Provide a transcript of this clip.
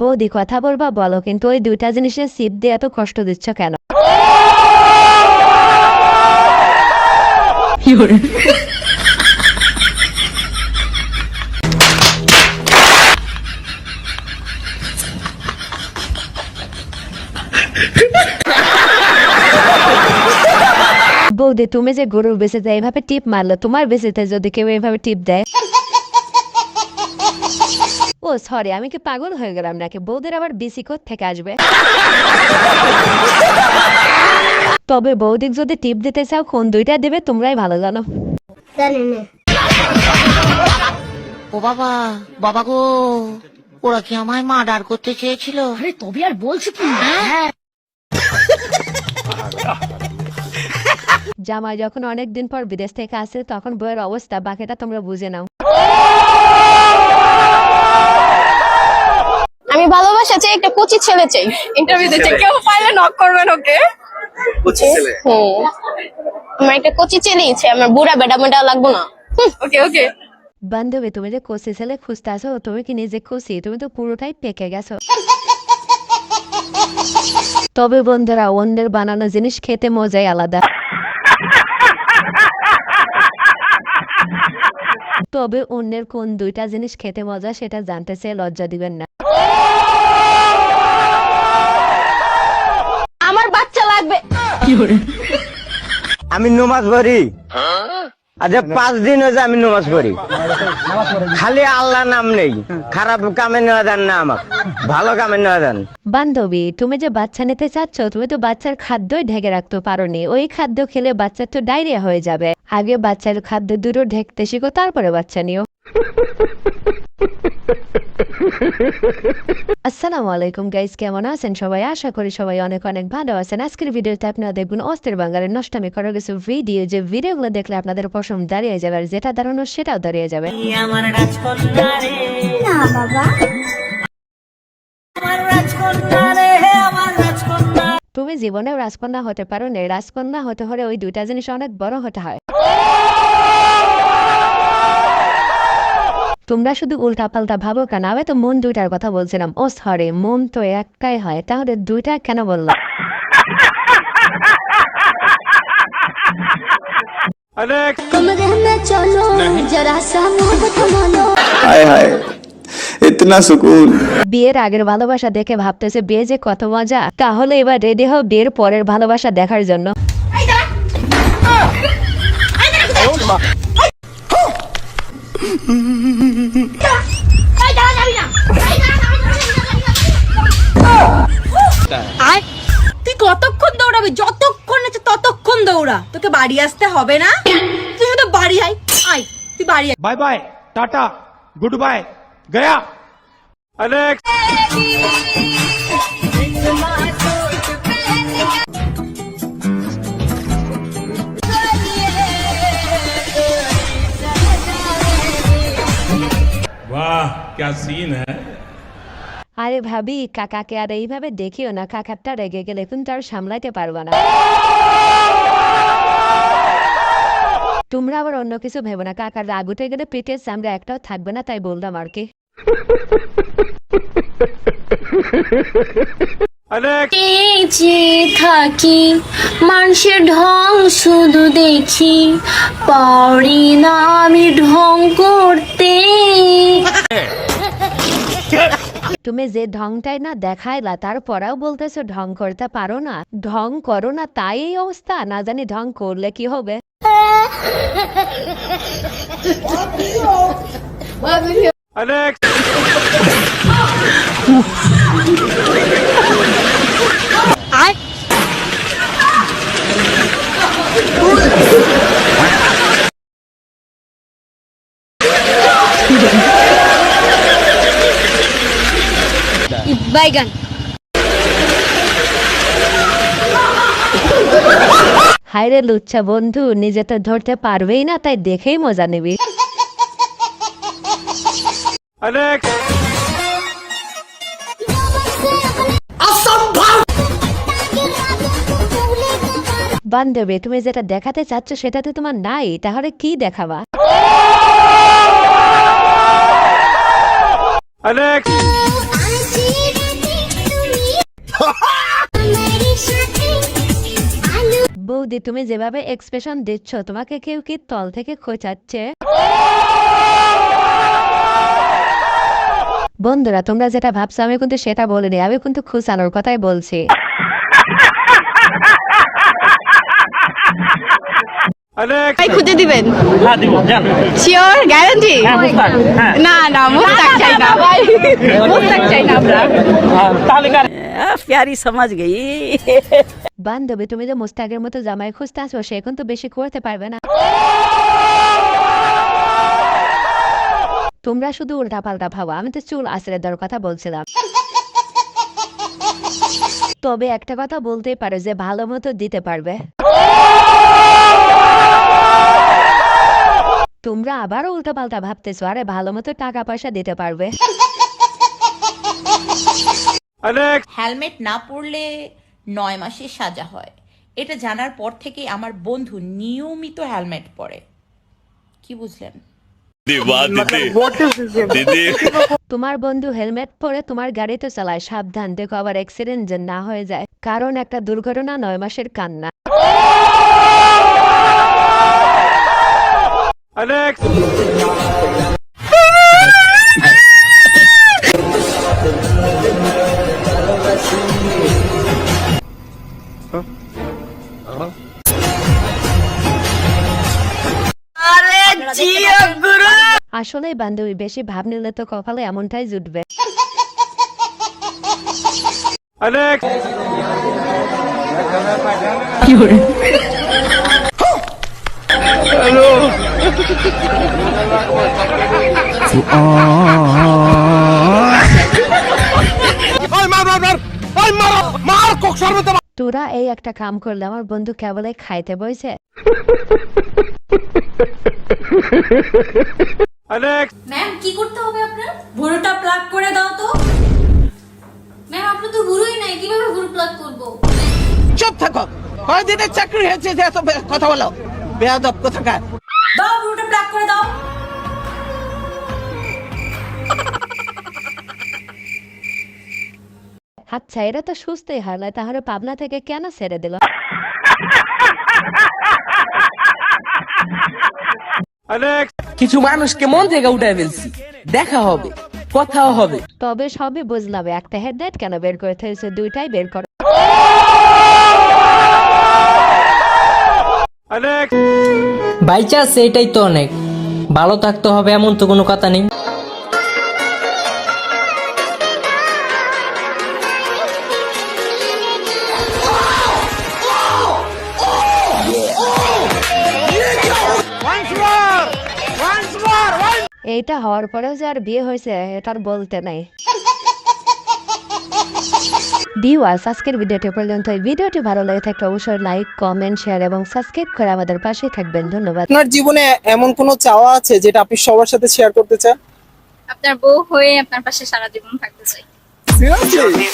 বৌদি কথা বলবা বলো, কিন্তু ওই দুইটা জিনিসের সিপ দিয়ে এত কষ্ট দিচ্ছ কেন? বৌদি তুমি যে গরুর বেঁচেতে এইভাবে টিপ মারলো, তোমার বেঁচেতে যদি কেউ এইভাবে টিপ দেয়? ও সরি, আমি কি পাগল হয়ে গেলাম নাকি? বৌদির আবার বিসি থেকে আসবে। তবে বৌদিক যদি টিপ দিতে চাও, কোন দুইটা দেবে তোমরাই ভালো জানো। ও বাবা, বাবা গো, ওরা কি আমায় মার্ডার করতে চেয়েছিল? আরে তবে আর বলছো কি? জামাই যখন অনেকদিন পর বিদেশ থেকে আসে, তখন বইয়ের অবস্থা বাকিটা তোমরা বুঝে নাও। আমি ভালোবাসা চাই, একটা কোচি ছেলে চাই। ইন্টারভিউ দিতে কেউ পাইলে নক করবেন ওকে। কোচি ছেলে? আমার একটা কোচি ছেলে ইচ্ছে, আমার বুড়া বেটা মেটা লাগবো না। ওকে ওকে। বান্ধবী তুমি যে কোচি ছেলে খুঁজতে আসো, তুমি কি নিজে খুশি? তুমি তো পুরোটাই পেকে গেছো। তবে বন্ধুরা, অন্যের বানানো জিনিস খেতে মজাই আলাদা। তবে অন্যের কোন দুইটা জিনিস খেতে মজা সেটা জানতে চেয়ে লজ্জা দিবেন না। আমার বাচ্চা লাগবে। আমি নমাজ পড়ি, আচ্ছা 5 দিন হয়েছে আমি নমাজ পড়ি, খালি আল্লাহ নাম নেই। খারাপ কামে নেওয়া দেন না, আমার ভালো কামে নেওয়া দেন। বান্ধবী তুমি যে বাচ্চা নিতে চাচ্ছ, তুমি তো বাচ্চার খাদ্যই ঢেকে রাখতে পারোনি। ওই খাদ্য খেলে বাচ্চার তো ডায়রিয়া হয়ে যাবে। আগে বাচ্চার খাদ্য দুটো ঢেকতে শিখো, তারপরে বাচ্চা নিও। আসসালামু আলাইকুম গাইস, কেমন আছেন সবাই? আশা করি সবাই অনেক অনেক ভালো আছেন। আজকের ভিডিওতে আপনারা দেখবেন অস্থির বাঙালির নষ্টামি করা কিছু ভিডিও, যে ভিডিওগুলো দেখলে আপনাদের পশম দাঁড়িয়ে যাবে, আর যেটা দাঁড়ানো সেটাও দাঁড়িয়ে যাবে। আমার রাজকন্যা রে, না বাবা, আমার রাজকন্যা রে, আমার রাজকন্যা। তুমি জীবনেও রাজকন্যা হতে পারো না। রাজকন্যা হতে হলে ওই দুইটা জিনিস অনেক বড় হতে হয়। তোমরা শুধু উল্টা পাল্টা ভাবো কেন? আমি তো মন দুইটার কথা বলছিলাম। ও সরি, মন তো একটাই হয়, তাহলে দুইটা কেন বললাম? कमरे में चलो जरा सा मोहब्बत मानो। हाय हाय इतना सुकून। বিয়ের আগের ভালোবাসা দেখে ভাবতেছে বিয়ে যে কত মজা, তাহলে এবার রেডি হও বিয়ের পরের ভালোবাসা দেখার জন্য। তুই কতক্ষণ দৌড়াবি? যতক্ষণ আছে ততক্ষণ দৌড়া, তোকে বাড়ি আসতে হবে না। তুই শুধু বাড়ি আয়, আয় তুই বাড়ি আয়। Bye bye tata goodbye गया अलेक्स। वाह क्या सीन है। আরে ভাবি, কাকাকে আর এইভাবে দেখিও না। কাকারটা রেগে গেলে তুমি তার সামলাইতে পারবা না। তোমরা আবার অন্য কিছু ভেবো না। কাকার রাগ উঠে গেলে পেটের চামড়া একটাও থাকবে না, তাই বললাম আর কি। যে থাকি মানুষের ঢং শুধু দেখি, পারি না আমি ঢং করতে। তুমি যে ঢংটাই না দেখাইলা, তারপরেও বলতেছো ঢং করতে পারো না। ঢং করো না তাই এই অবস্থা? না জানি ঢং করলে কি হবে। अलेक्स বাইগান হায়রে লুচ্চা বন্ধু, নিজে তো ধরতে পারবেই না, তাই দেখেই মজা নিবি। अलेक्स বান্ধবী তুমি যেটা দেখাতে চাচ্ছ সেটা তো তোমার নাই, তাহলে কি দেখাবা? अलेक्स বৌদি তুমি যেভাবে এক্সপ্রেশন দিচ্ছ তোমাকে কেউ কি তল থেকে খোঁচাচ্ছে? বন্ধুরা তোমরা যেটা ভাবছো আমি কিন্তু সেটা বলিনি, আমি কিন্তু খুশানোর কথাই বলছি। ভাই খুঁজে দিবেন? Sure guarantee? না না মুস্তাক চাই না ভাই, মুস্তাক চাই না আমরা। प्यारी समझ गई। বান্ধবী তুমি যে মুস্তাকের মতো জামাই খুঁজতে আসো সে কিন্তু বেশি করতে পারবে না। তোমরা শুধু উল্টা পাল্টা ভাবো, আমি তো চুল আশ্রয় দেওয়ার কথা বলছিলাম। তবে একটা কথা বলতেই পারো যে ভালো মতো দিতে পারবে। তোমরা আবারও উল্টা পাল্টা ভাবতেছো, আরে ভালো মতো টাকা পয়সা দিতে পারবে। হেলমেট না পরলে 9 মাসের সাজা হয়, এটা জানার পর থেকে আমার বন্ধু নিয়মিত হেলমেট পরে। কি বুঝলেন? তোমার বন্ধু হেলমেট পরে তোমার গাড়ি তো চালায়, সাবধান দেখো আবার অ্যাক্সিডেন্ট যেন না হয়ে যায়, কারণ একটা দুর্ঘটনা 9 মাসের কান্না। আসলে বান্ধবী বেশি ভাব নিলে তো কপালে এমনটাই জুটবে। তোরা এই একটা কাম করলে আমার বন্ধু কেবলে খাইতে বইছে। ম্যাম কি করতে হবে আপনার? ভুরুটা প্লাগ করে দাও তো। ম্যাম আপনার তো ভুরুই নাই, কিভাবে ভুরু প্লাগ করব? চুপ থাকো, কয়দিনের চাকরি হয়েছে যে এত কথা বলো? বেয়াদব কোথাকার। দাও ভুরুটা প্লাগ করে দাও। আচ্ছা এরা তো সুস্থই হারলে, তাহলে পাবনা থেকে কেন ছেড়ে দিল? কিছু মানুষকে মন থেকে উঠে ফেলছি, দেখা হবে, কথাও হবে। তবে সবই বুঝলাম, একটা হেডলাইট কেন বের করতে হয়েছে, দুইটাই বের করো। বাই চান্স এটাই তো অনেক, ভালো থাকতে হবে এমন তো কোনো কথা নেই। এইটা হওয়ার পরেও যে আর বিয়ে হয়েছে এটার বলতে নাই। ভিউয়ার্স আজকের ভিডিওটি পর্যন্ত। ভিডিওটি ভালো লাগে থাকলে অবশ্যই লাইক, কমেন্ট, শেয়ার এবং সাবস্ক্রাইব করে আমাদের পাশে থাকবেন। ধন্যবাদ। আপনার জীবনে এমন কোনো চাওয়া আছে যেটা আপনি সবার সাথে শেয়ার করতে চান? আপনার বউ হয়ে আপনার পাশে সারা জীবন থাকতে চাই। Seriously?